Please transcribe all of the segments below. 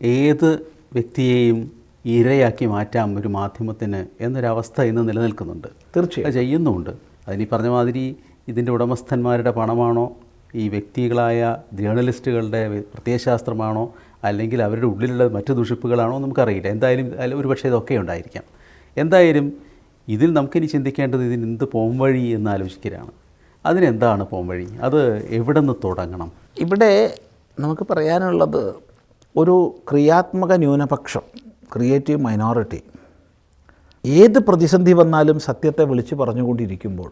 ഏത് വ്യക്തിയെയും ഇരയാക്കി മാറ്റാം ഒരു മാധ്യമത്തിന് എന്നൊരവസ്ഥ ഇന്ന് നിലനിൽക്കുന്നുണ്ട്. തീർച്ചയായും ചെയ്യുന്നുമുണ്ട്. അതിനീ പറഞ്ഞ മാതിരി ഇതിൻ്റെ ഉടമസ്ഥന്മാരുടെ പണമാണോ, ഈ വ്യക്തികളായ ജേർണലിസ്റ്റുകളുടെ പ്രത്യയശാസ്ത്രമാണോ, അല്ലെങ്കിൽ അവരുടെ ഉള്ളിലുള്ള മറ്റു ദുഷിപ്പുകളാണോ നമുക്കറിയില്ല. എന്തായാലും ഒരു പക്ഷേ ഇതൊക്കെ ഉണ്ടായിരിക്കാം. എന്തായാലും ഇതിൽ നമുക്കിനി ചിന്തിക്കേണ്ടത് ഇതിന് എന്ത് പോംവഴി എന്ന് ആലോചിക്കലാണ്. അതിനെന്താണ് പോംവഴി? അത് എവിടെ നിന്ന് തുടങ്ങണം? ഇവിടെ നമുക്ക് പറയാനുള്ളത്, ഒരു ക്രിയാത്മക ന്യൂനപക്ഷം, ക്രിയേറ്റീവ് മൈനോറിറ്റി ഏത് പ്രതിസന്ധി വന്നാലും സത്യത്തെ വിളിച്ചു പറഞ്ഞുകൊണ്ടിരിക്കുമ്പോൾ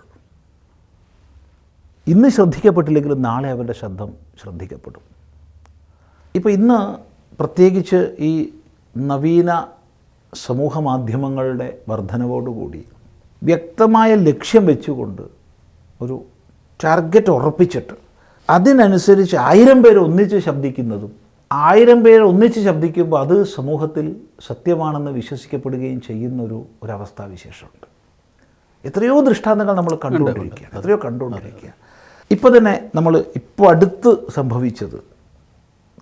ഇന്ന് ശ്രദ്ധിക്കപ്പെട്ടില്ലെങ്കിലും നാളെ അവരുടെ ശബ്ദം ശ്രദ്ധിക്കപ്പെടും. ഇപ്പോൾ ഇന്ന് പ്രത്യേകിച്ച് ഈ നവീന സമൂഹ മാധ്യമങ്ങളുടെ വർധനവോടുകൂടി വ്യക്തമായ ലക്ഷ്യം വെച്ചുകൊണ്ട് ഒരു ടാർഗറ്റ് ഉറപ്പിച്ചിട്ട് അതിനനുസരിച്ച് 1000 പേര് ഒന്നിച്ച് ശബ്ദിക്കുന്നതും 1000 പേര് ഒന്നിച്ച് ശബ്ദിക്കുമ്പോൾ അത് സമൂഹത്തിൽ സത്യമാണെന്ന് വിശ്വസിക്കപ്പെടുകയും ചെയ്യുന്നൊരു ഒരവസ്ഥാവിശേഷമുണ്ട്. എത്രയോ ദൃഷ്ടാന്തങ്ങൾ നമ്മൾ കണ്ടുകൊണ്ടിരിക്കുകയാണ്, എത്രയോ കണ്ടുകൊണ്ടിരിക്കുക. ഇപ്പോൾ തന്നെ നമ്മൾ അടുത്ത് സംഭവിച്ചത്,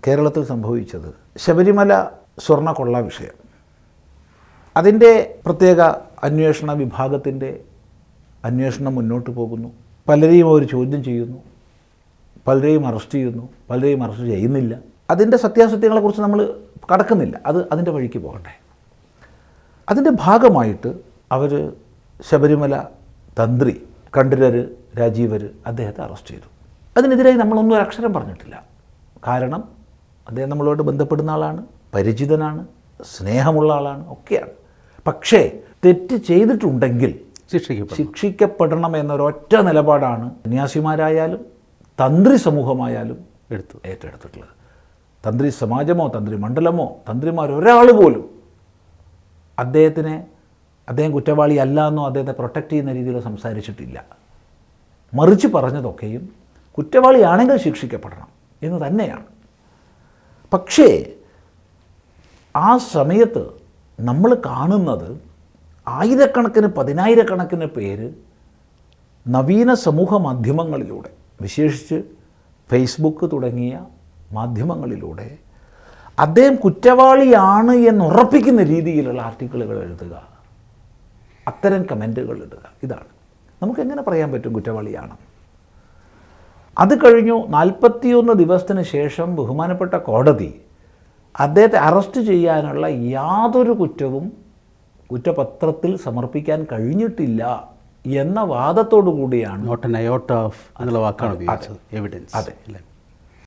കേരളത്തിൽ സംഭവിച്ചത് ശബരിമല സ്വർണ്ണ കൊള്ള വിഷയം. അതിൻ്റെ പ്രത്യേക അന്വേഷണ വിഭാഗത്തിൻ്റെ അന്വേഷണം മുന്നോട്ട് പോകുന്നു. പലരെയും അവർ ചോദ്യം ചെയ്യുന്നു, പലരെയും അറസ്റ്റ് ചെയ്യുന്നു, പലരെയും അറസ്റ്റ് ചെയ്യുന്നില്ല. അതിൻ്റെ സത്യാസത്യങ്ങളെക്കുറിച്ച് നമ്മൾ കടക്കുന്നില്ല, അത് അതിൻ്റെ വഴിക്ക് പോകട്ടെ. അതിൻ്റെ ഭാഗമായിട്ട് അവർ ശബരിമല തന്ത്രി കണ്ഠരര് രാജീവര് അദ്ദേഹത്തെ അറസ്റ്റ് ചെയ്തു. അതിനെതിരായി നമ്മളൊന്നും ഒരു അക്ഷരം പറഞ്ഞിട്ടില്ല. കാരണം അദ്ദേഹം നമ്മളോട് ബന്ധപ്പെടുന്ന ആളാണ്, പരിചിതനാണ്, സ്നേഹമുള്ള ആളാണ്, ഒക്കെയാണ്. പക്ഷേ തെറ്റ് ചെയ്തിട്ടുണ്ടെങ്കിൽ ശിക്ഷിക്കപ്പെടണം എന്നൊരൊറ്റ നിലപാടാണ് സന്യാസിമാരായാലും തന്ത്രി സമൂഹമായാലും ഏറ്റെടുത്തിട്ടുള്ളത്. തന്ത്രി സമാജമോ തന്ത്രി മണ്ഡലമോ തന്ത്രിമാരൊരാൾ പോലും അദ്ദേഹം കുറ്റവാളി അല്ല എന്നോ അദ്ദേഹത്തെ പ്രൊട്ടക്റ്റ് ചെയ്യുന്ന രീതിയിൽ സംസാരിച്ചിട്ടില്ല. മറിച്ച് പറഞ്ഞതൊക്കെയും കുറ്റവാളിയാണെങ്കിൽ ശിക്ഷിക്കപ്പെടണം എന്ന് തന്നെയാണ്. പക്ഷേ ആ സമയത്ത് നമ്മൾ കാണുന്നത് ആയിരക്കണക്കിന് 10,000-കണക്കിന് പേര് നവീന സമൂഹ മാധ്യമങ്ങളിലൂടെ, വിശേഷിച്ച് ഫേസ്ബുക്ക് തുടങ്ങിയ മാധ്യമങ്ങളിലൂടെ അദ്ദേഹം കുറ്റവാളിയാണ് എന്നുറപ്പിക്കുന്ന രീതിയിലുള്ള ആർട്ടിക്കിളുകൾ എഴുതുക, അത്തരം കമൻറ്റുകൾ ഇടുക. ഇതാണ് നമുക്കെങ്ങനെ പറയാൻ പറ്റും കുറ്റവാളിയാണ്? അത് കഴിഞ്ഞു 41 ദിവസത്തിന് ശേഷം ബഹുമാനപ്പെട്ട കോടതി അദ്ദേഹത്തെ അറസ്റ്റ് ചെയ്യാനുള്ള യാതൊരു കുറ്റവും കുറ്റപത്രത്തിൽ സമർപ്പിക്കാൻ കഴിഞ്ഞിട്ടില്ല എന്ന വാദത്തോടു കൂടിയാണ് നോട്ട് ആൻ അയോട്ട ഓഫ് എന്നുള്ള വാക്കാണ് ഉപയോഗിച്ചത്, എവിഡൻസ്. അതെ.